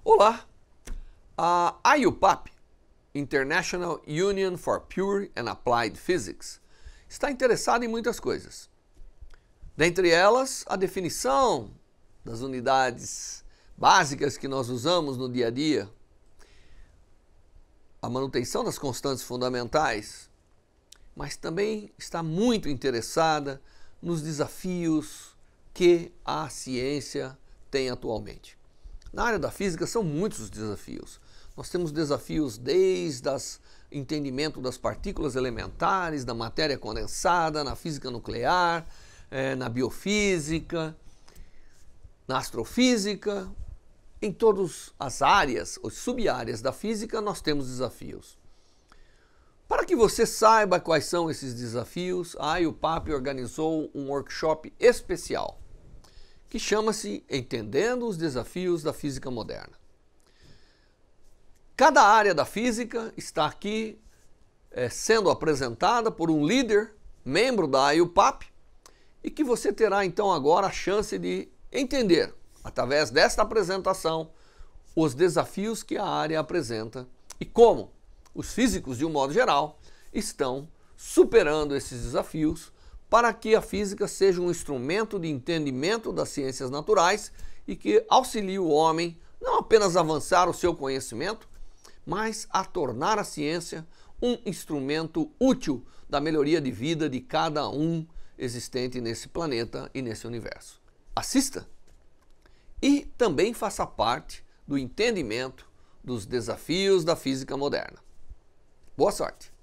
Olá! A IUPAP, International Union for Pure and Applied Physics, está interessada em muitas coisas. Dentre elas, a definição das unidades básicas que nós usamos no dia a dia, a manutenção das constantes fundamentais, mas também está muito interessada nos desafios que a ciência tem atualmente. Na área da física são muitos os desafios. Nós temos desafios desde o entendimento das partículas elementares, da matéria condensada, na física nuclear, na biofísica, na astrofísica. Em todas as áreas, ou sub-áreas da física, nós temos desafios. Para que você saiba quais são esses desafios, a IUPAP organizou um workshop especial, que chama-se Entendendo os Desafios da Física Moderna. Cada área da física está aqui sendo apresentada por um líder, membro da IUPAP, e que você terá então agora a chance de entender, através desta apresentação, os desafios que a área apresenta e como os físicos, de um modo geral, estão superando esses desafios para que a física seja um instrumento de entendimento das ciências naturais e que auxilie o homem não apenas a avançar o seu conhecimento, mas a tornar a ciência um instrumento útil da melhoria de vida de cada um existente nesse planeta e nesse universo. Assista e também faça parte do entendimento dos desafios da física moderna. Boa sorte!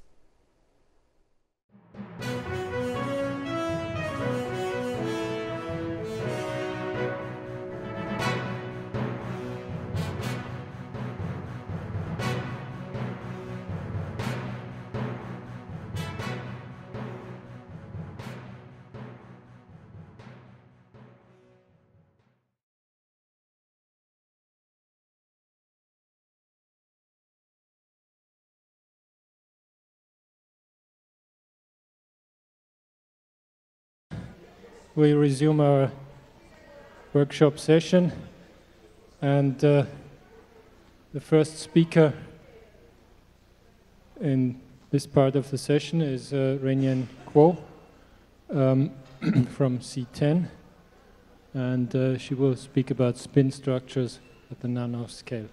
We resume our workshop session, and the first speaker in this part of the session is Raynien Kwo from C10, and she will speak about spin structures at the nano scale.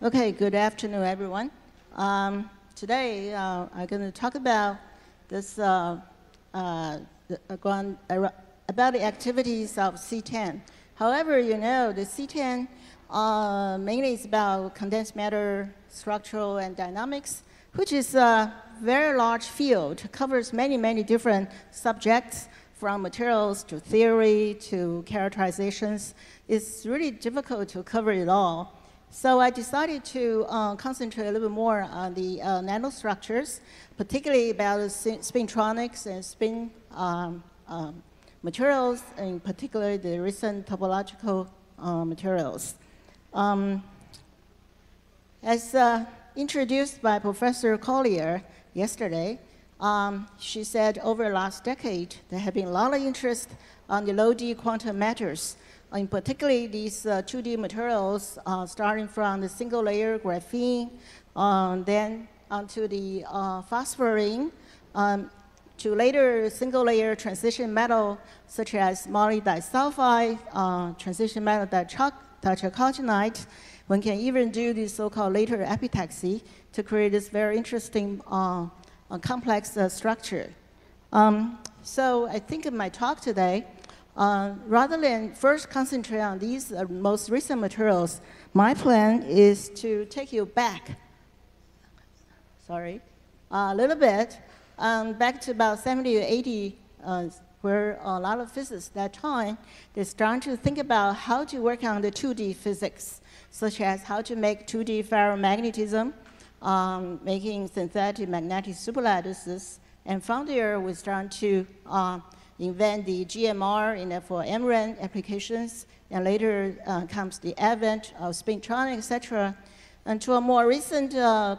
Okay, good afternoon, everyone. Today, I'm going to talk about this about the activities of C10. However, you know, the C10 mainly is about condensed matter, structural, and dynamics, which is a very large field, covers many, many different subjects, from materials to theory to characterizations. It's really difficult to cover it all. So I decided to concentrate a little bit more on the nanostructures, particularly about spintronics and spin materials, in particular the recent topological materials. As introduced by Professor Collier yesterday, she said over the last decade, there have been a lot of interest on the low-D quantum matters, in particular these 2D materials, starting from the single-layer graphene, then onto the phosphorine, to later single-layer transition metal, such as moly disulfide, transition metal dichalcogenide. One can even do the so-called later epitaxy to create this very interesting complex structure. So I think in my talk today, rather than first concentrate on these most recent materials, my plan is to take you back, a little bit, back to about 70 or 80, where a lot of physicists at that time, they're starting to think about how to work on the 2D physics, such as how to make 2D ferromagnetism, making synthetic magnetic superlattices, and from there, we're starting to invent the GMR for MRAM applications, and later comes the advent of Spintronics, etc. And to a more recent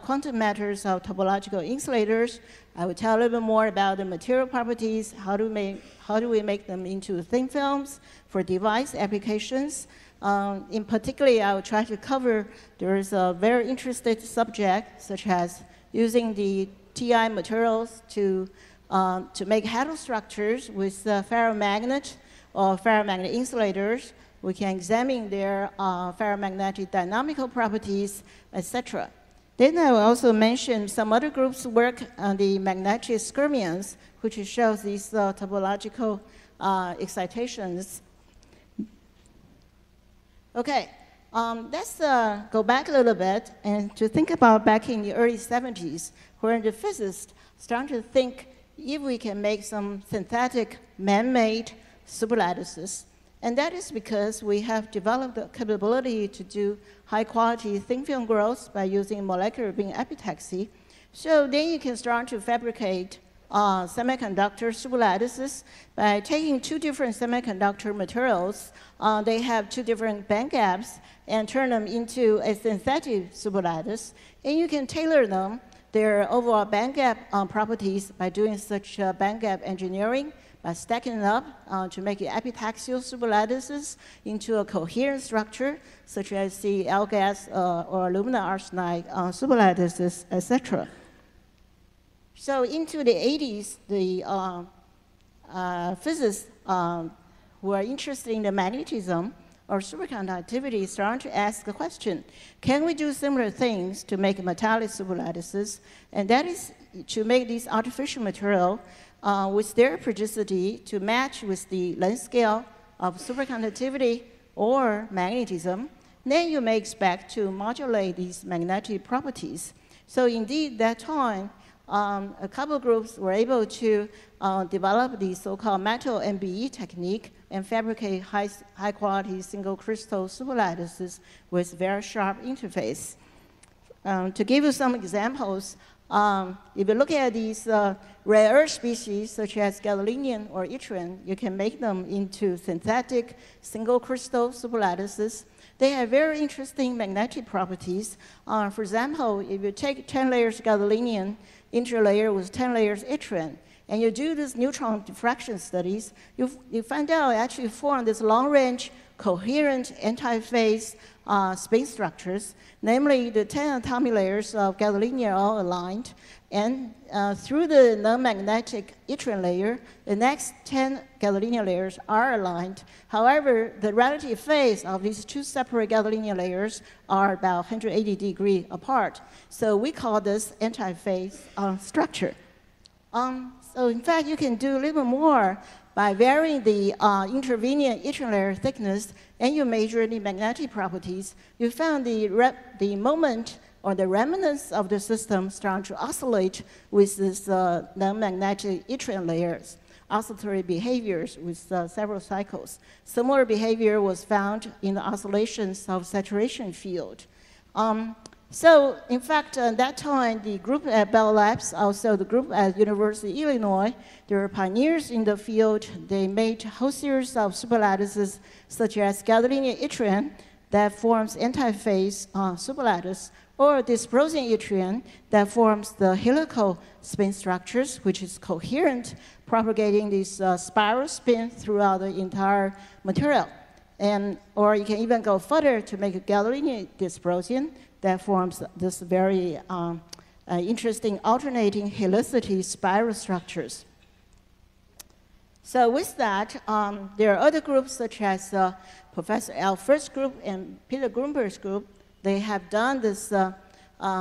quantum matters of topological insulators, I will tell a little bit more about the material properties, how do we make them into thin films for device applications. In particular, I will try to cover, there is a very interesting subject, such as using the TI materials to make heterostructures with ferromagnet or ferromagnet insulators. We can examine their ferromagnetic dynamical properties, etc. Then I will also mention some other groups' work on the magnetic Skyrmions, which shows these topological excitations. Okay, let's go back a little bit and to think about back in the early 70s, where the physicists started to think if we can make some synthetic man-made superlattices. And that is because we have developed the capability to do high-quality thin film growth by using molecular beam epitaxy. So then you can start to fabricate semiconductor superlattices by taking two different semiconductor materials. They have two different band gaps and turn them into a synthetic superlattice. And you can tailor them, their overall band gap properties, by doing such band gap engineering, by stacking it up to make epitaxial superlattices into a coherent structure, such as the L-gas or aluminum arsenide superlattices, etc. So into the 80s, the physicists who are interested in the magnetism or superconductivity started to ask the question, can we do similar things to make metallic superlattices? And that is to make these artificial material with their periodicity to match with the length scale of superconductivity or magnetism. Then you may expect to modulate these magnetic properties. So indeed, that time, a couple groups were able to develop the so-called metal MBE technique and fabricate high-quality single crystal superlattices with very sharp interface. To give you some examples, if you look at these rare earth species, such as gadolinium or yttrium, you can make them into synthetic single crystal superlattices. They have very interesting magnetic properties. For example, if you take 10 layers gadolinium, interlayer with 10 layers yttrium, and you do these neutron diffraction studies, you find out actually form this long-range, coherent anti-phase spin structures. Namely, the 10 atomic layers of gadolinium are all aligned, and through the non-magnetic yttrium layer, the next 10 gadolinium layers are aligned. However, the relative phase of these two separate gadolinium layers are about 180 degrees apart. So we call this anti-phase structure. So in fact, you can do a little more by varying the intervening yttrium layer thickness, and you measure the magnetic properties. You found the moment or the remnants of the system start to oscillate with this non-magnetic yttrium layers, oscillatory behaviors with several cycles. Similar behavior was found in the oscillations of saturation field. So, in fact, at that time, the group at Bell Labs, also the group at University of Illinois, they were pioneers in the field. They made a whole series of superlattices, such as gadolinium yttrium, that forms anti-phase superlattice, or dysprosium yttrium that forms the helical spin structures, which is coherent, propagating this spiral spin throughout the entire material. Or you can even go further to make a gadolinium dysprosium that forms this very interesting alternating helicity spiral structures. So with that, there are other groups such as Professor Alfred's group and Peter Grunberg's group. They have done this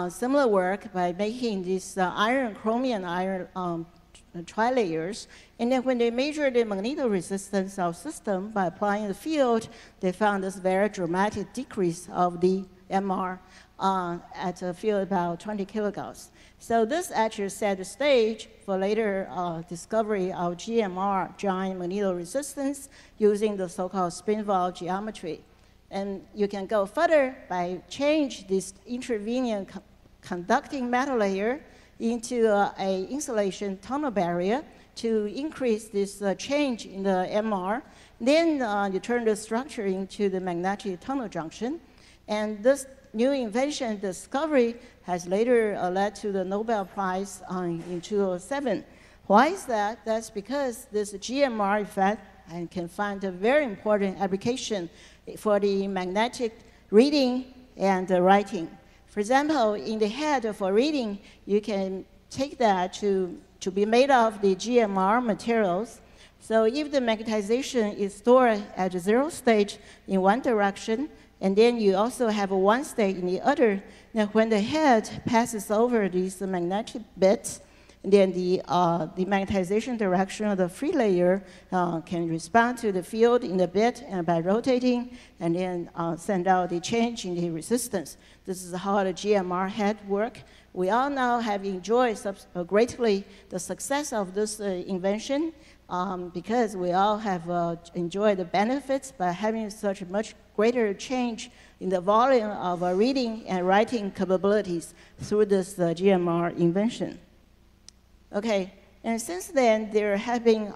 similar work by making these iron, chromium, iron tri-layers. And then when they measured the magnetoresistance of system by applying the field, they found this very dramatic decrease of the MR at a field about 20 kilogauss. So this actually set the stage for later discovery of GMR, giant magnetoresistance, using the so-called spin Wall geometry. And you can go further by change this intervening conducting metal layer into a insulation tunnel barrier. to increase this change in the MR. Then you turn the structure into the magnetic tunnel junction. And this new invention, discovery, has later led to the Nobel Prize in 2007. Why is that? That's because this GMR effect can find a very important application for the magnetic reading and writing. For example, in the head for reading, you can take that to be made of the GMR materials. So if the magnetization is stored at the 0 state in one direction, and then you also have a 1 state in the other, now when the head passes over these magnetic bits, then the magnetization direction of the free layer can respond to the field in the bit by rotating, and then send out the change in the resistance. This is how the GMR head works. We all now have enjoyed greatly the success of this invention because we all have enjoyed the benefits by having such a much greater change in the volume of reading and writing capabilities through this GMR invention. Okay, and since then, there have been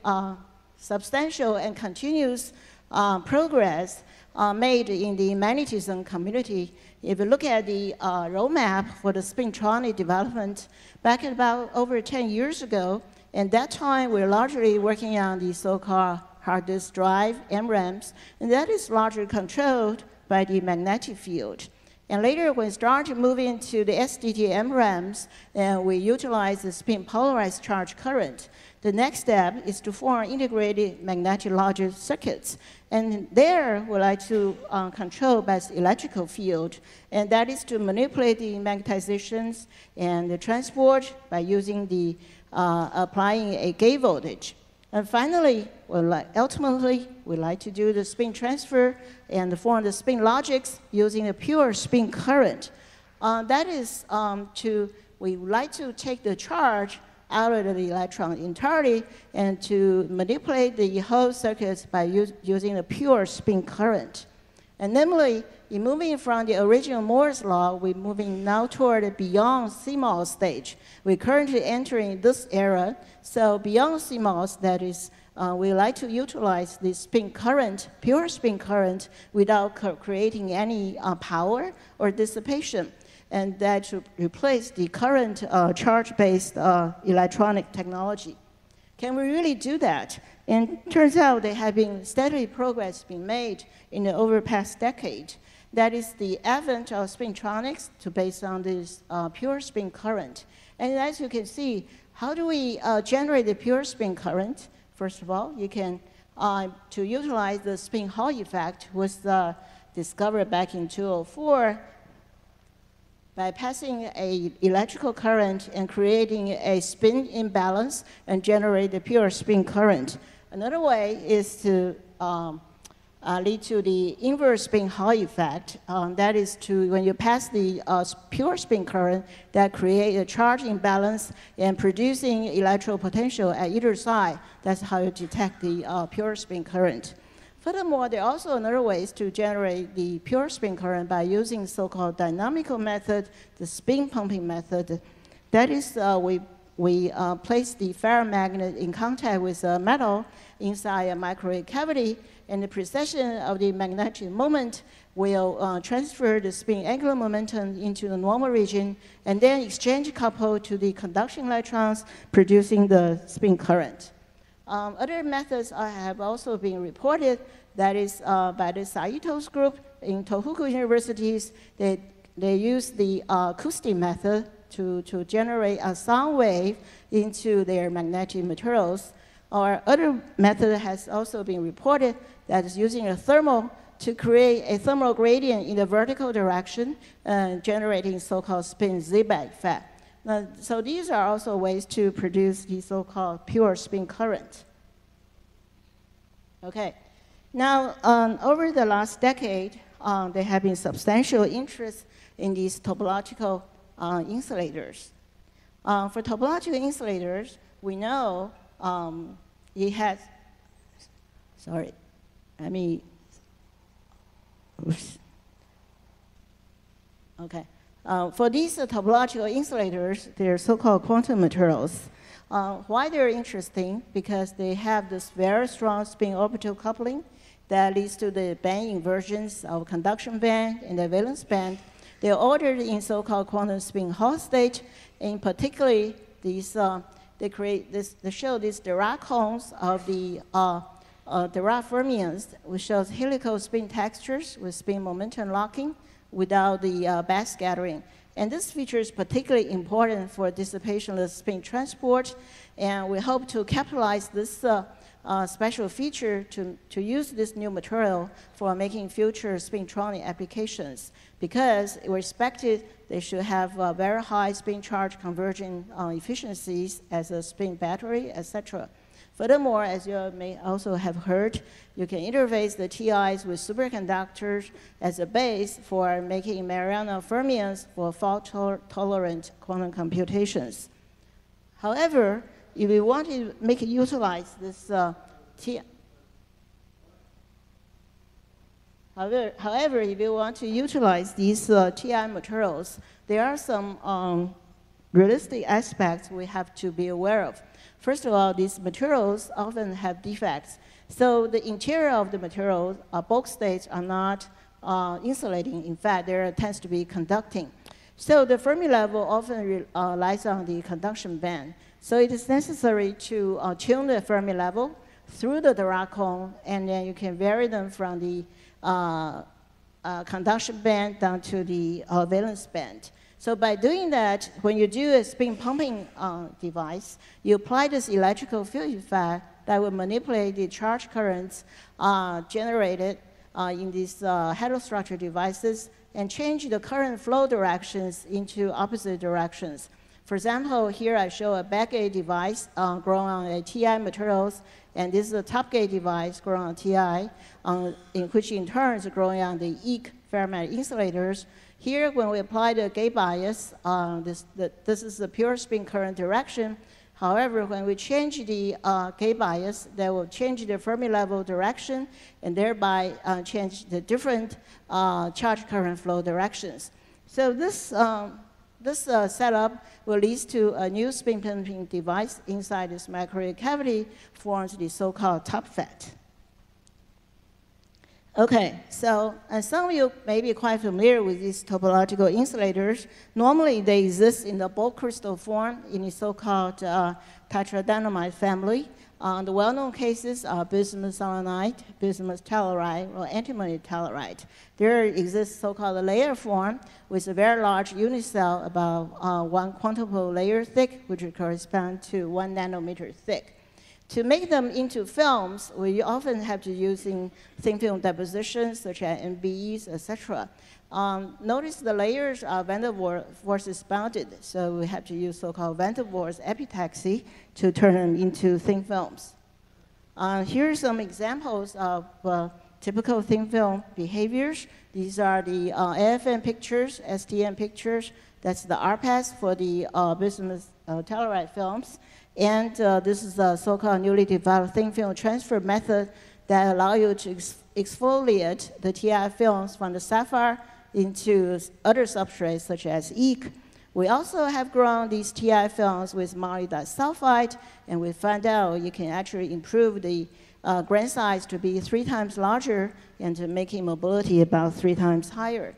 substantial and continuous progress made in the magnetism community. If you look at the roadmap for the Spintronics development, back about over 10 years ago, and that time we're largely working on the so-called hard disk drive, MRAMs, and that is largely controlled by the magnetic field. And later, when we started moving to the SDT MRAMs, and we utilize the spin polarized charge current, the next step is to form integrated magnetic logic circuits. And there, we like to control by the electrical field, and that is to manipulate the magnetizations and the transport by using the applying a gate voltage. And finally, ultimately, we like to do the spin transfer and form the spin logics using a pure spin current. That is we like to take the charge out of the electron entirely and to manipulate the whole circuits by using a pure spin current. And namely, in moving from the original Moore's law, we're moving now toward the beyond CMOS stage. We're currently entering this era. So beyond CMOS, that is, we like to utilize the spin current, pure spin current, without creating any power or dissipation. And that to replace the current charge-based electronic technology. Can we really do that? And it turns out there have been steady progress being made in the over past decade. That is the advent of spintronics based on this pure spin current. And as you can see, how do we generate the pure spin current? First of all, you can, to utilize the spin Hall effect, was discovered back in 2004 by passing an electrical current and creating a spin imbalance and generate the pure spin current. Another way is to lead to the inverse spin Hall effect. That is to, when you pass the pure spin current, that create a charge imbalance and producing electrical potential at either side. That's how you detect the pure spin current. Furthermore, there are also another ways to generate the pure spin current by using so-called dynamical method, the spin pumping method. That is, we place the ferromagnet in contact with a metal inside a microwave cavity, and the precession of the magnetic moment will transfer the spin angular momentum into the normal region, and then exchange couple to the conduction electrons, producing the spin current. Other methods have also been reported, that is by the Saito's group in Tohoku universities. They use the acoustic method to generate a sound wave into their magnetic materials. Or other method has also been reported that is using a thermal to create a thermal gradient in the vertical direction, generating so-called spin zigzag effect. So these are also ways to produce the so-called pure spin current. Okay, now over the last decade, there have been substantial interest in these topological insulators. For topological insulators, we know it has, sorry, let me, oops. Okay. For these topological insulators, they're so-called quantum materials. Why they're interesting? Because they have this very strong spin orbital coupling that leads to the band inversions of conduction band and the valence band. They're ordered in so-called quantum spin Hall state, and particularly these, they show these Dirac cones of the Dirac fermions, which shows helical spin textures with spin momentum locking without the backscattering. And this feature is particularly important for dissipationless spin transport, and we hope to capitalize this special feature to use this new material for making future spintronic applications, because we expected they should have very high spin charge conversion efficiencies as a spin battery, etc. Furthermore, as you may also have heard, you can interface the TIs with superconductors as a base for making Mariana fermions for fault-tolerant quantum computations. However, if we want to make it utilize this However, if you want to utilize these TI materials, there are some realistic aspects we have to be aware of. First of all, these materials often have defects. So the interior of the material, bulk states are not insulating. In fact, there tends to be conducting. So the Fermi level often lies on the conduction band. So it is necessary to tune the Fermi level through the Dirac cone, and then you can vary them from the conduction band down to the valence band. So by doing that, when you do a spin pumping device, you apply this electrical field effect that will manipulate the charge currents generated in these heterostructure devices and change the current flow directions into opposite directions. For example, here I show a backgate device grown on a TI materials, and this is a top-gate device grown on TI, in which in turn is growing on the EEC ferromagnetic insulators. Here, when we apply the gate bias, this is the pure spin current direction. However, when we change the gate bias, that will change the Fermi level direction and thereby change the different charge current flow directions. So this setup will lead to a new spin pumping device inside this microwave cavity, forms the so-called top FET. Okay, so some of you may be quite familiar with these topological insulators. Normally, they exist in the bulk crystal form in the so-called tetradynamite family. The well-known cases are bismuth selenide, bismuth telluride, or antimony telluride. There exists so-called layer form with a very large unit cell, about 1 quintuple layer thick, which corresponds to 1 nanometer thick. To make them into films, we often have to use thin film depositions, such as MBEs, etc. Notice the layers are van der Waals bounded, so we have to use so-called van der Waals epitaxy to turn them into thin films. Here are some examples of typical thin film behaviors. These are the AFM pictures, STM pictures. That's the RPAS for the bismuth telluride films. And this is a so-called newly developed thin film transfer method that allows you to exfoliate the TI films from the sapphire into other substrates such as EEC. We also have grown these TI films with moly disulfide, and we found out you can actually improve the grain size to be 3 times larger and to making mobility about 3 times higher.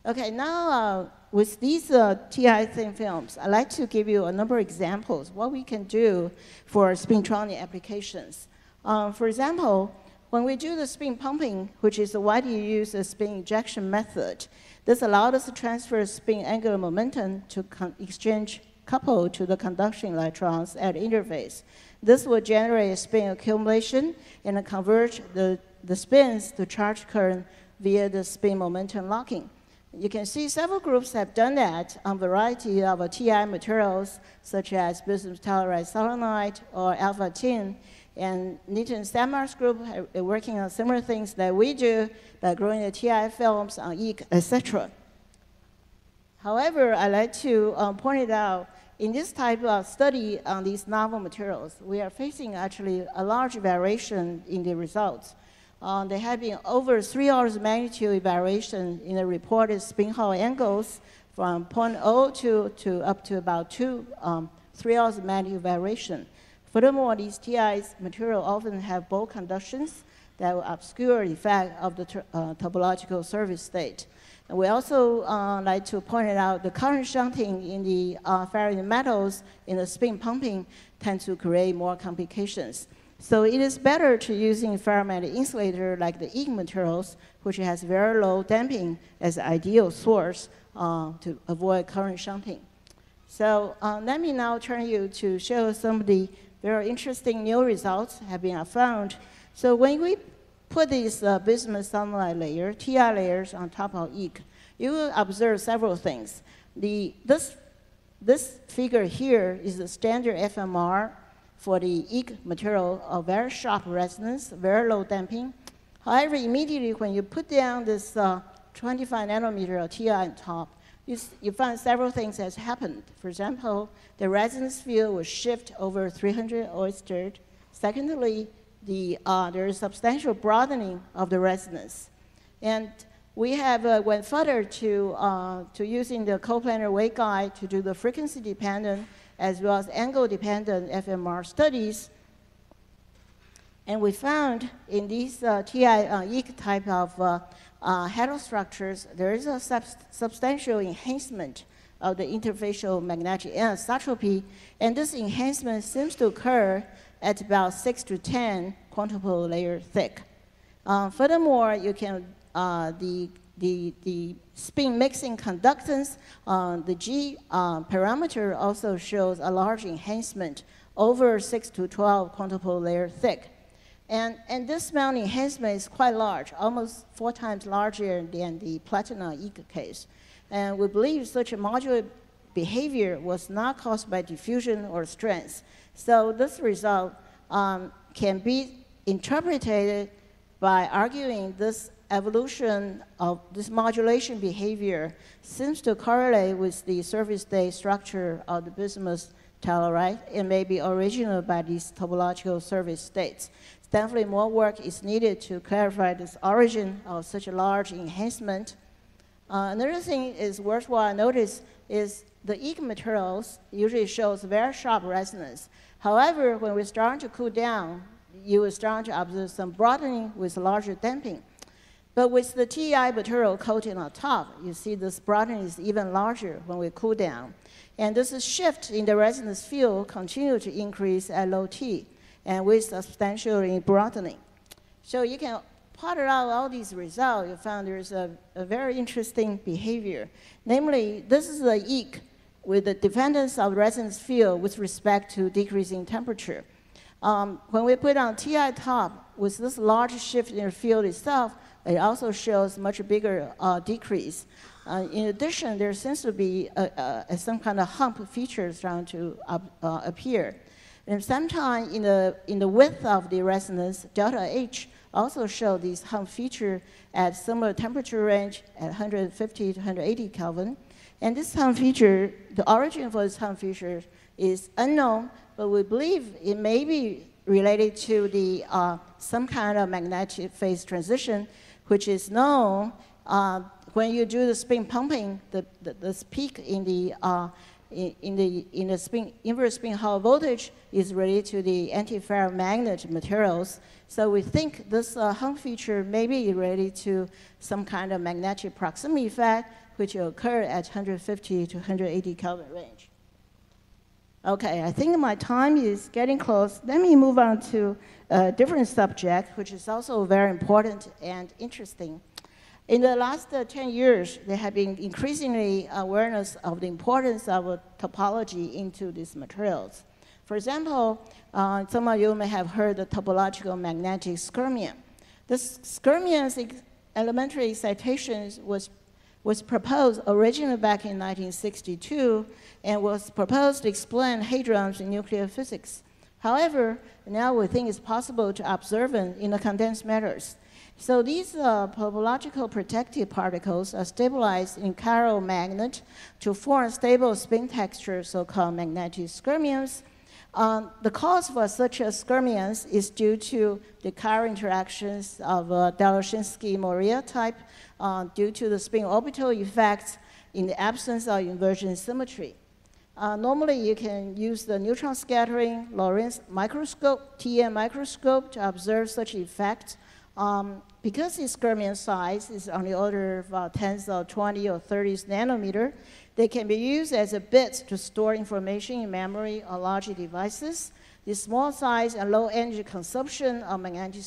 Okay, now with these TI thin films, I'd like to give you a number of examples what we can do for spintronic applications. For example, when we do the spin pumping, which is widely used as spin injection method, this allowed us to transfer spin angular momentum to exchange couple to the conduction electrons at the interface. This will generate a spin accumulation and convert the spins to charge current via the spin momentum locking. You can see several groups have done that on a variety of TI materials, such as bismuth telluride selenide or alpha tin. And Nitin Samar's group are working on similar things that we do by growing the TI films on EEC, etc. However, I'd like to point it out, in this type of study on these novel materials, we are facing actually a large variation in the results. There have been over 3 orders of magnitude variation in the reported spin Hall angles from 0.0 to up to about 3 orders of magnitude variation. Furthermore, these TI's material often have bulk conductions that will obscure the effect of the topological surface state. And we also like to point out the current shunting in the ferrite metals in the spin pumping tend to create more complications. So it is better to using ferromagnetic insulator like the EAG materials, which has very low damping as an ideal source to avoid current shunting. So let me now turn you to show some of the very interesting new results have been found. So when we put these bismuth sunlight layer, TI layers on top of EAG, you will observe several things. This figure here is the standard FMR for the EAG material of very sharp resonance, very low damping. However, immediately when you put down this 25 nanometer of TI on top, you find several things has happened. For example, the resonance field will shift over 300 oystered. Secondly, there is substantial broadening of the resonance. And we have went further to using the coplanar waveguide to do the frequency-dependent as well as angle-dependent FMR studies. And we found in these TI-EAG type of heterostructures, there is a substantial enhancement of the interfacial magnetic anisotropy, and this enhancement seems to occur at about 6 to 10 quintuple layer thick. Furthermore, you can the spin mixing conductance, the G parameter also shows a large enhancement over 6 to 12 quintuple layer thick. And this amount of enhancement is quite large, almost 4 times larger than the platinum EAG case. And we believe such a modular behavior was not caused by diffusion or strength. So this result can be interpreted by arguing this evolution of this modulation behavior seems to correlate with the surface state structure of the bismuth telluride. It may be original by these topological surface states. Definitely more work is needed to clarify this origin of such a large enhancement. Another thing is worthwhile notice is the EAG materials usually shows very sharp resonance. However, when we start to cool down, you will start to observe some broadening with larger damping. But with the TI material coating on top, you see this broadening is even larger when we cool down. And this shift in the resonance field continues to increase at low T, and with substantial broadening. So you can plot out all these results. You found there's a very interesting behavior. Namely, this is the EAG with the dependence of resonance field with respect to decreasing temperature. When we put on TI top, with this large shift in the field itself, it also shows much bigger decrease. In addition, there seems to be some kind of hump feature starting to appear. And sometimes in the width of the resonance, delta H also show this hump feature at similar temperature range at 150 to 180 Kelvin. And this hump feature, the origin for this hump feature is unknown, but we believe it may be related to the some kind of magnetic phase transition, which is known when you do the spin pumping, this peak in the spin, inverse spin Hall voltage is related to the antiferromagnet materials. So we think this hump feature may be related to some kind of magnetic proximity effect, which will occur at 150 to 180 Kelvin range. Okay, I think my time is getting close. Let me move on to a different subject, which is also very important and interesting. In the last 10 years, there have been increasingly awareness of the importance of topology into these materials. For example, some of you may have heard the topological magnetic skyrmion. This skyrmion's elementary excitation was proposed originally back in 1962 and was proposed to explain hadrons in nuclear physics. However, now we think it's possible to observe it in the condensed matters. So these topological protective particles are stabilized in chiral magnet to form stable spin texture, so-called magnetic skyrmions. The cause for such a skyrmions is due to the chiral interactions of Daloshinsky-Moria type due to the spin orbital effects. in the absence of inversion symmetry. Normally, you can use the neutron scattering Lorentz microscope, TM microscope, to observe such effects. Because the Skyrmion size is on the order of tens of 20 or 30 nanometer, they can be used as a bit to store information in memory or logic devices. The small size and low energy consumption of magnetic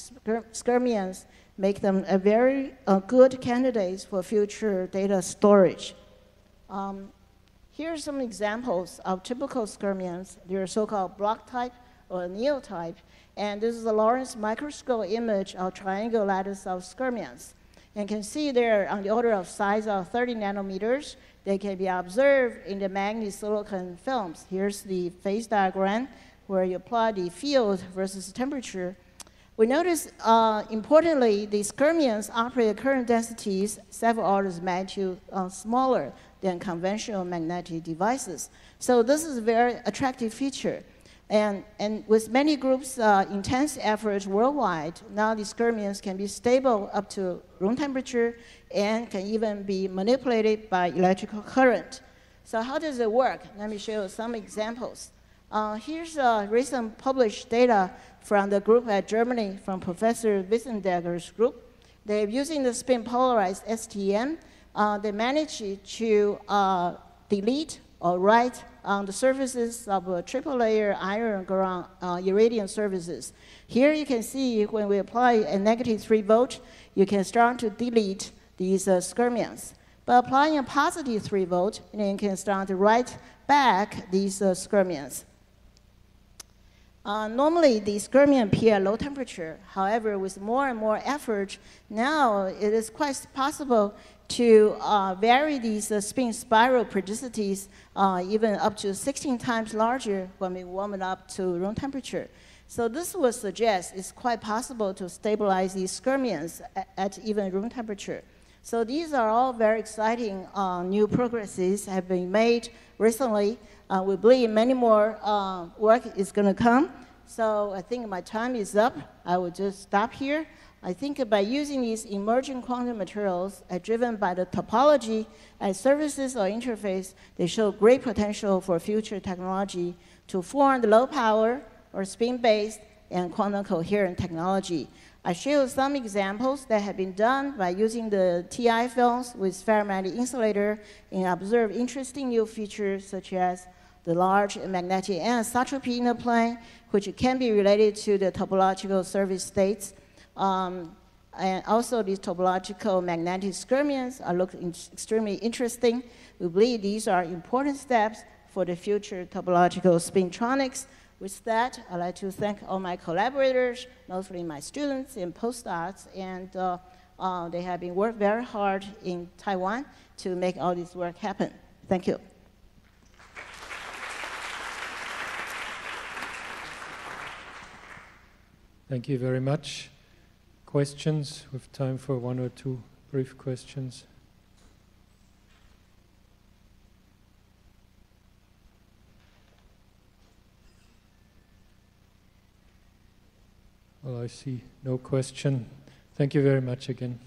Skyrmions make them a very good candidates for future data storage. Here are some examples of typical Skyrmions. They're so-called block type or neo type. And this is a Lorentz microscope image of triangle lattice of Skyrmions. And you can see they're on the order of size of 30 nanometers. They can be observed in the magnesilicon films. Here's the phase diagram where you apply the field versus temperature. We notice, importantly, the Skyrmions operate at current densities several orders of magnitude smaller than conventional magnetic devices. So this is a very attractive feature. And with many groups' intense efforts worldwide, now the Skyrmions can be stable up to room temperature and can even be manipulated by electrical current. So how does it work? Let me show you some examples. Here's recent published data from the group at Germany, from Professor Wissendegger's group. They're using the spin polarized STM. They managed to delete or write on the surfaces of a triple layer iron ground iridium surfaces. Here you can see when we apply a negative 3 volt, you can start to delete these Skyrmions. But applying a positive 3 volt, then you can start to write back these Skyrmions. Normally, the Skyrmion appear at low temperature. However, with more and more effort, now it is quite possible to vary these spin spiral periodicities even up to 16 times larger when we warm it up to room temperature. So this would suggest it's quite possible to stabilize these Skyrmions at even room temperature. So these are all very exciting new progresses have been made recently. We believe many more work is going to come. So I think my time is up. I will just stop here. I think by using these emerging quantum materials driven by the topology as services or interface, they show great potential for future technology to form the low power or spin-based and quantum coherent technology. I show some examples that have been done by using the TI films with ferromagnetic insulator and observe interesting new features such as the large magnetic anisotropy in the plane, which can be related to the topological surface states. And also these topological magnetic Skyrmions are looking extremely interesting. We believe these are important steps for the future topological spintronics. With that, I'd like to thank all my collaborators, mostly my students and postdocs, and they have been working very hard in Taiwan to make all this work happen. Thank you. Thank you very much. Questions? We have time for 1 or 2 brief questions. Well, I see no question. Thank you very much again.